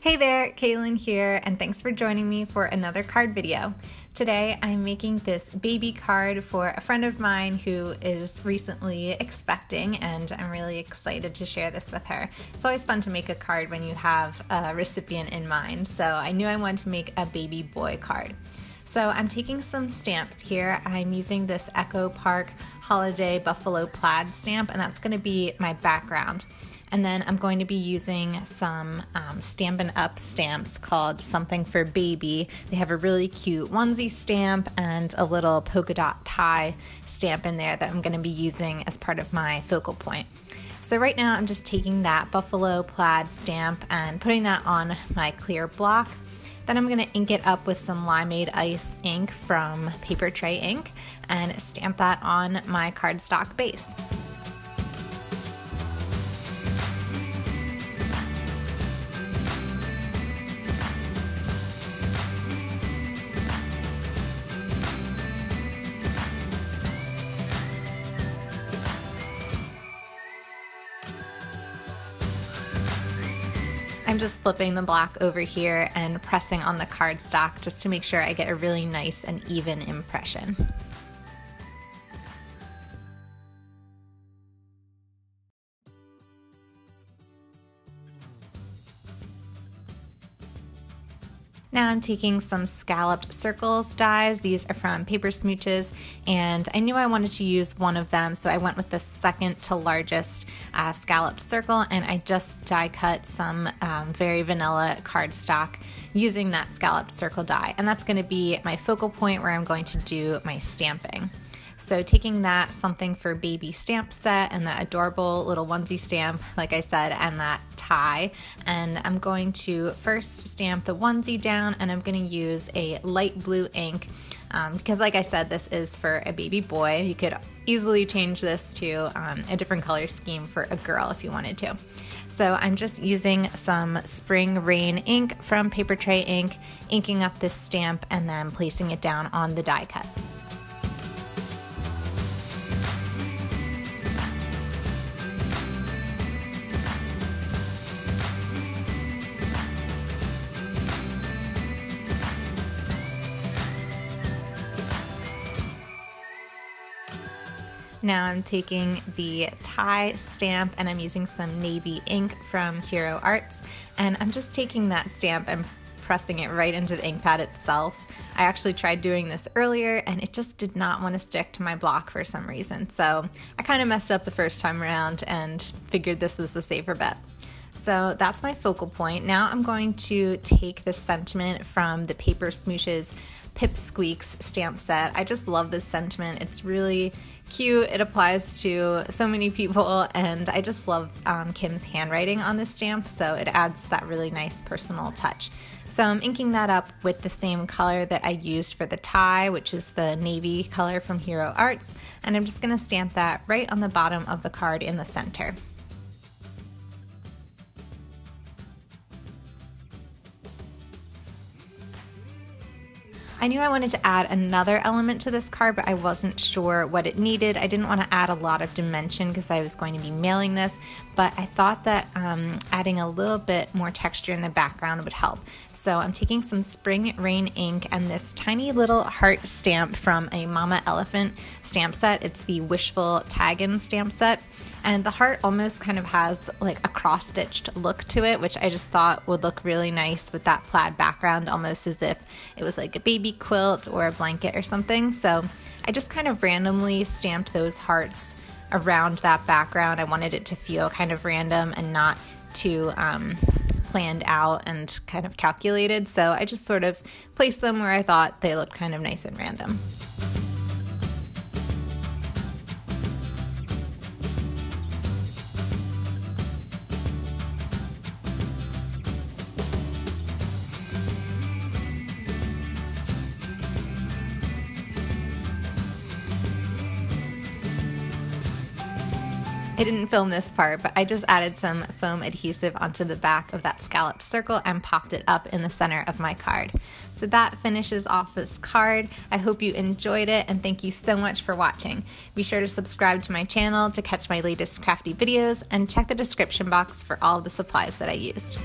Hey there, Kalyn here, and thanks for joining me for another card video. Today I'm making this baby card for a friend of mine who is recently expecting, and I'm really excited to share this with her. It's always fun to make a card when you have a recipient in mind, so I knew I wanted to make a baby boy card. So I'm taking some stamps here. I'm using this Echo Park Holiday Buffalo Plaid stamp, and that's going to be my background. And then I'm going to be using some Stampin' Up stamps called Something for Baby. They have a really cute onesie stamp and a little polka dot tie stamp in there that I'm going to be using as part of my focal point. So right now I'm just taking that Buffalo Plaid stamp and putting that on my clear block. Then I'm going to ink it up with some Limeade Ice ink from Papertrey Ink and stamp that on my cardstock base. I'm just flipping the block over here and pressing on the cardstock just to make sure I get a really nice and even impression. Now I'm taking some Scalloped circles dies. These are from Paper Smooches, and I knew I wanted to use one of them, so I went with the second to largest scalloped circle, and I just die cut some very vanilla cardstock using that scalloped circle die, and that's going to be my focal point where I'm going to do my stamping. So taking that Something for Baby stamp set and that adorable little onesie stamp, like I said, and that tie, and I'm going to first stamp the onesie down, and I'm going to use a light blue ink because, like I said, this is for a baby boy. You could easily change this to a different color scheme for a girl if you wanted to. So I'm just using some Spring Rain ink from Papertrey Ink, inking up this stamp and then placing it down on the die cut. Now I'm taking the tie stamp and I'm using some navy ink from Hero Arts, and I'm just taking that stamp and pressing it right into the ink pad itself. I actually tried doing this earlier and it just did not want to stick to my block for some reason, so I kind of messed up the first time around and figured this was the safer bet. So that's my focal point. Now I'm going to take the sentiment from the Paper Smooches SQUEAKS stamp set. I just love this sentiment. It's really cute. It applies to so many people, and I just love Kim's handwriting on this stamp, so it adds that really nice personal touch. So I'm inking that up with the same color that I used for the tie, which is the navy color from Hero Arts, and I'm just going to stamp that right on the bottom of the card in the center. I knew I wanted to add another element to this card, but I wasn't sure what it needed. I didn't want to add a lot of dimension because I was going to be mailing this, but I thought that adding a little bit more texture in the background would help. So I'm taking some Spring Rain ink and this tiny little heart stamp from a Mama Elephant stamp set. It's the WISHFUL TAGGINS stamp set. And the heart almost kind of has like a cross-stitched look to it, which I just thought would look really nice with that plaid background, almost as if it was like a baby quilt or a blanket or something. So I just kind of randomly stamped those hearts around that background. I wanted it to feel kind of random and not too planned out and kind of calculated. So I just sort of placed them where I thought they looked kind of nice and random. I didn't film this part, but I just added some foam adhesive onto the back of that scalloped circle and popped it up in the center of my card. So that finishes off this card. I hope you enjoyed it, and thank you so much for watching. Be sure to subscribe to my channel to catch my latest crafty videos, and check the description box for all of the supplies that I used.